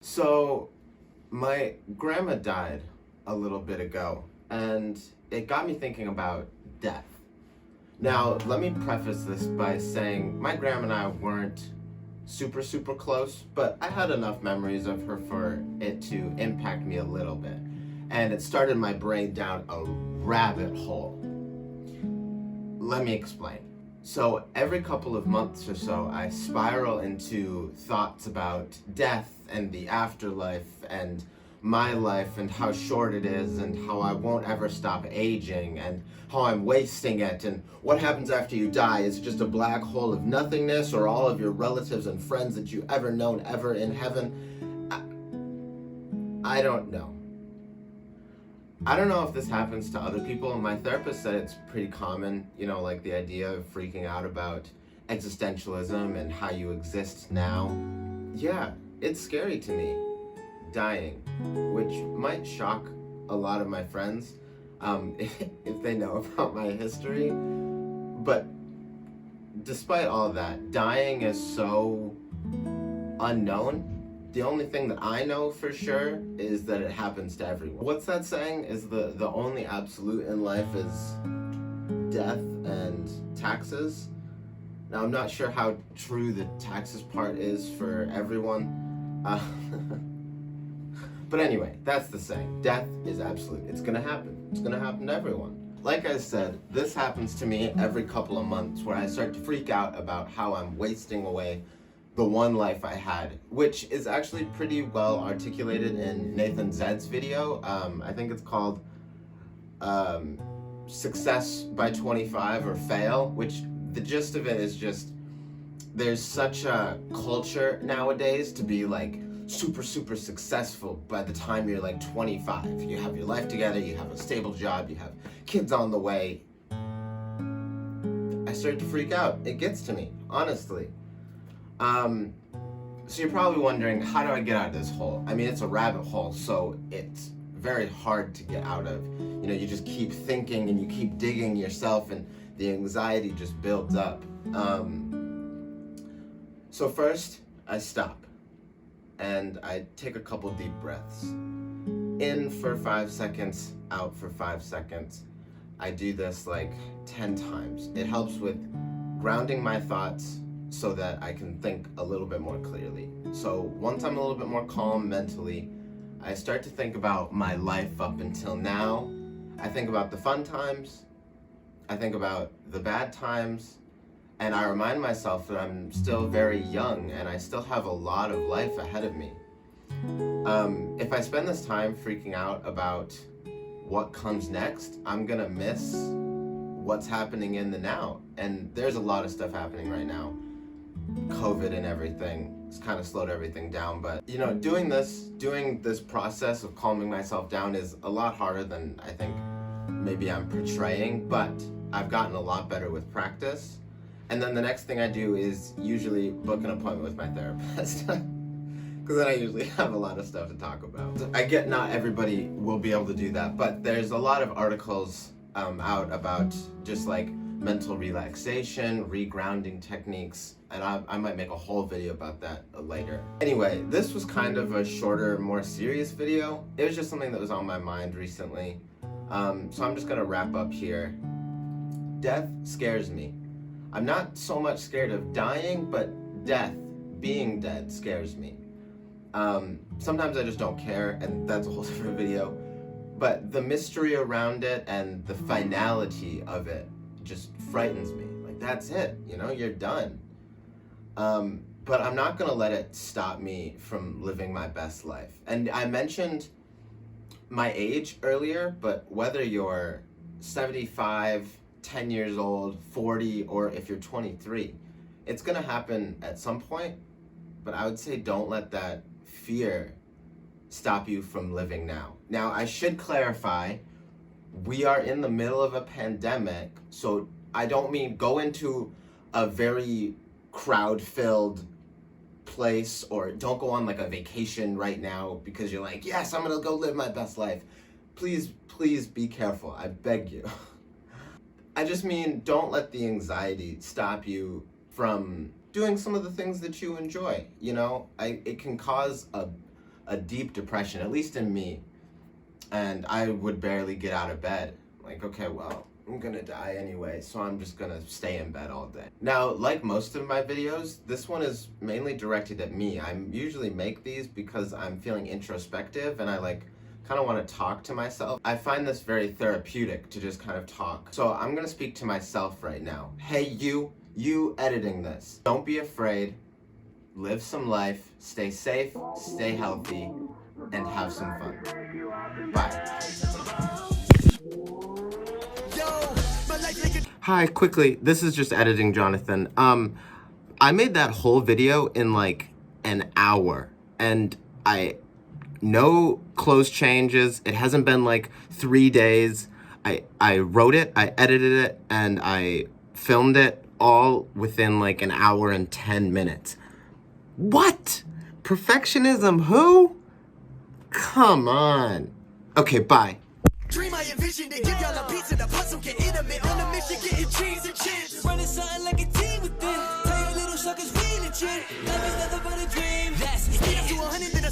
So, my grandma died a little bit ago, and it got me thinking about death. Now, let me preface this by saying my grandma and I weren't super close, but I had enough memories of her for it to impact me a little bit. And it started my brain down a rabbit hole. Let me explain. So, every couple of months or so, I spiral into thoughts about death and the afterlife and my life and how short it is and how I won't ever stop aging and how I'm wasting it and what happens after you die. Is it just a black hole of nothingness, or all of your relatives and friends that you ever known ever in heaven? I don't know. I don't know if this happens to other people. My therapist said it's pretty common, like the idea of freaking out about existentialism and how you exist now. Yeah, it's scary to me, dying, which might shock a lot of my friends if they know about my history. But despite all that, dying is so unknown. The only thing that I know for sure is that it happens to everyone. What's that saying? Is the only absolute in life is death and taxes. Now, I'm not sure how true the taxes part is for everyone. But anyway, that's the saying. Death is absolute. It's gonna happen. It's gonna happen to everyone. Like I said, this happens to me every couple of months where I start to freak out about how I'm wasting away the one life I had, which is actually pretty well articulated in Nathan Zed's video. I think it's called Success by 25 or Fail, which the gist of it is just there's such a culture nowadays to be like super successful by the time you're like 25. You have your life together, you have a stable job, you have kids on the way. I start to freak out. It gets to me, honestly. So you're probably wondering, how do I get out of this hole? I mean, it's a rabbit hole, so it's very hard to get out of. You just keep thinking and you keep digging yourself, and the anxiety just builds up. So first, I stop and I take a couple deep breaths. In for 5 seconds, out for 5 seconds. I do this like 10 times. It helps with grounding my thoughts so that I can think a little bit more clearly. So once I'm a little bit more calm mentally, I start to think about my life up until now. I think about the fun times, I think about the bad times, and I remind myself that I'm still very young and I still have a lot of life ahead of me. If I spend this time freaking out about what comes next, I'm gonna miss what's happening in the now. And there's a lot of stuff happening right now. COVID and everything has kind of slowed everything down, but doing this process of calming myself down is a lot harder than I think maybe I'm portraying, but I've gotten a lot better with practice. And then the next thing I do is usually book an appointment with my therapist because then I usually have a lot of stuff to talk about. I get not everybody will be able to do that, but there's a lot of articles out about just like mental relaxation, regrounding techniques, and I might make a whole video about that later. Anyway, this was kind of a shorter, more serious video. It was just something that was on my mind recently. So I'm just gonna wrap up here. Death scares me. I'm not so much scared of dying, but death, being dead, scares me. Sometimes I just don't care, and that's a whole different video. But the mystery around it and the finality of it just frightens me. Like, that's it, you're done. But I'm not gonna let it stop me from living my best life. And I mentioned my age earlier, but whether you're 75, 10 years old, 40, or if you're 23, it's gonna happen at some point. But I would say don't let that fear stop you from living now. Now, I should clarify, we are in the middle of a pandemic, so I don't mean go into a very crowd-filled place, or don't go on like a vacation right now because you're like, yes, I'm gonna go live my best life. Please be careful, I beg you. I just mean, don't let the anxiety stop you from doing some of the things that you enjoy. It can cause a deep depression, at least in me. And I would barely get out of bed. Like, okay, well, I'm gonna die anyway, so I'm just gonna stay in bed all day. Now, like most of my videos, this one is mainly directed at me. I usually make these because I'm feeling introspective and I kind of want to talk to myself. I find this very therapeutic to just kind of talk. So I'm gonna speak to myself right now. Hey, you editing this. Don't be afraid. Live some life. Stay safe, stay healthy, and have some fun. Bye. Hi, quickly, this is just editing Jonathan. I made that whole video in like an hour, and no clothes changes. It hasn't been like 3 days. I wrote it, I edited it, and I filmed it all within like an hour and 10 minutes. What? Perfectionism, who? Come on. Okay, bye. Dream I envisioned to give y'all a piece of the puzzle, get intimate on a mission, getting cheese and chips. Running something like a team within. Tell you little suckers we legit. Life is nothing but a dream. That's it. To 100 then a